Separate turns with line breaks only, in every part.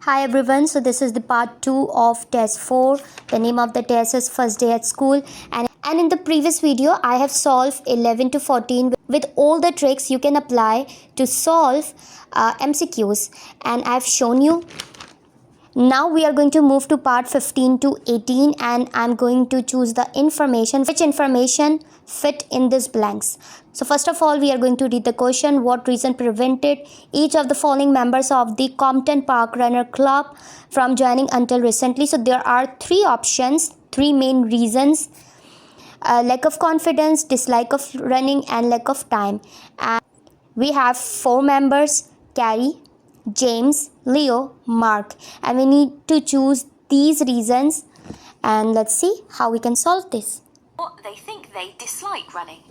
Hi everyone, so this is the part 2 of test 4. The name of the test is first day at school, and in the previous video I have solved 11 to 14 with all the tricks you can apply to solve MCQs, and I have shown you. Now we are going to move to part 15 to 18, and I'm going to choose the information, which information fit in these blanks. So first of all, we are going to read the question. What reason prevented each of the following members of the Compton Park Runner Club from joining until recently? So there are three options, three main reasons: lack of confidence, dislike of running, and lack of time. And we have four members: Carrie, James, Leo, Mark, and we need to choose these reasons, and let's see how we can solve this.
They think they dislike running.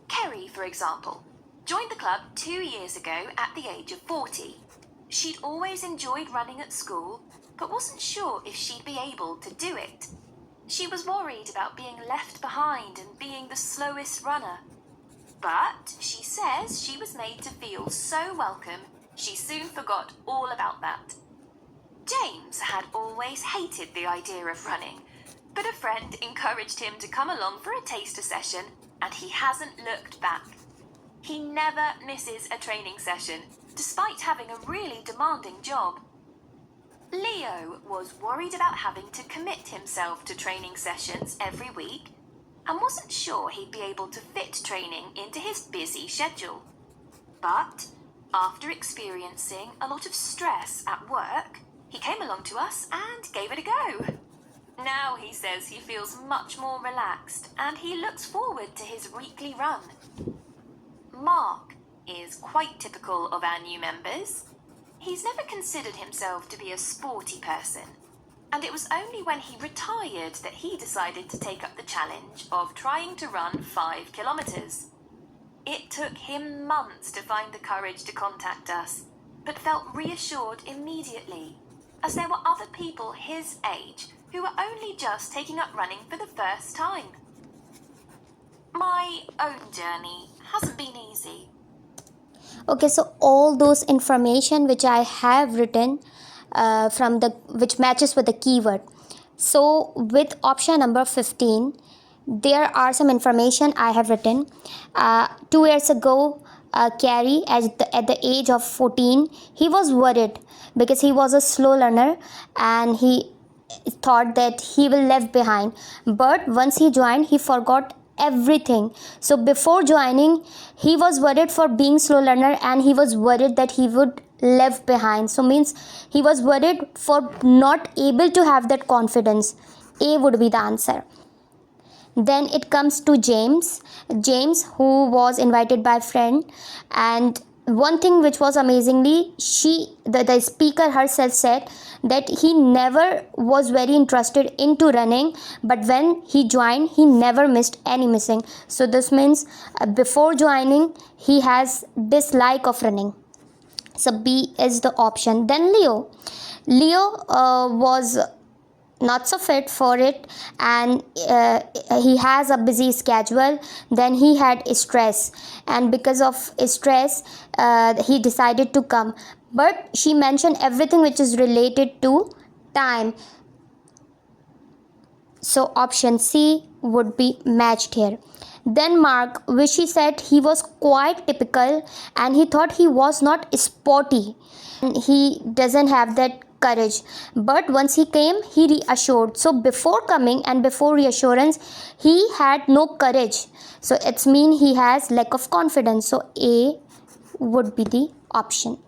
Kerry, for example, joined the club 2 years ago at the age of 40. She'd always enjoyed running at school, but wasn't sure if she'd be able to do it. She was worried about being left behind and being the slowest runner. But she says she was made to feel so welcome, she soon forgot all about that. James had always hated the idea of running, but a friend encouraged him to come along for a taster session, and he hasn't looked back. He never misses a training session, despite having a really demanding job. Leo was worried about having to commit himself to training sessions every week, and wasn't sure he'd be able to fit training into his busy schedule. But after experiencing a lot of stress at work, he came along to us and gave it a go. Now he says he feels much more relaxed and he looks forward to his weekly run. Mark is quite typical of our new members. He's never considered himself to be a sporty person, and it was only when he retired that he decided to take up the challenge of trying to run 5 kilometers. It took him months to find the courage to contact us, but felt reassured immediately, as there were other people his age who were only just taking up running for the first time. My own journey hasn't been easy.
Okay, so all those information which I have written which matches with the keyword. So with option number 15, there are some information I have written. 2 years ago, Carrie, at the age of 14, he was worried because he was a slow learner and he thought that he will left behind. But once he joined, he forgot everything. So before joining, he was worried for being slow learner and he was worried that he would left behind. So means he was worried for not able to have that confidence. A would be the answer. Then it comes to James, who was invited by a friend, and one thing which was amazingly, the speaker herself said that he never was very interested into running, but when he joined, he never missed any missing. So this means before joining, he has dislike of running. So B is the option. Then Leo was not so fit for it, and he has a busy schedule. Then he had stress, and because of stress he decided to come, but she mentioned everything which is related to time. So option C would be matched here. Then Mark, which he said he was quite typical and he thought he was not sporty and he doesn't have that courage, but once he came, he reassured. So before coming and before reassurance, he had no courage, so it's mean he has lack of confidence. So A would be the option.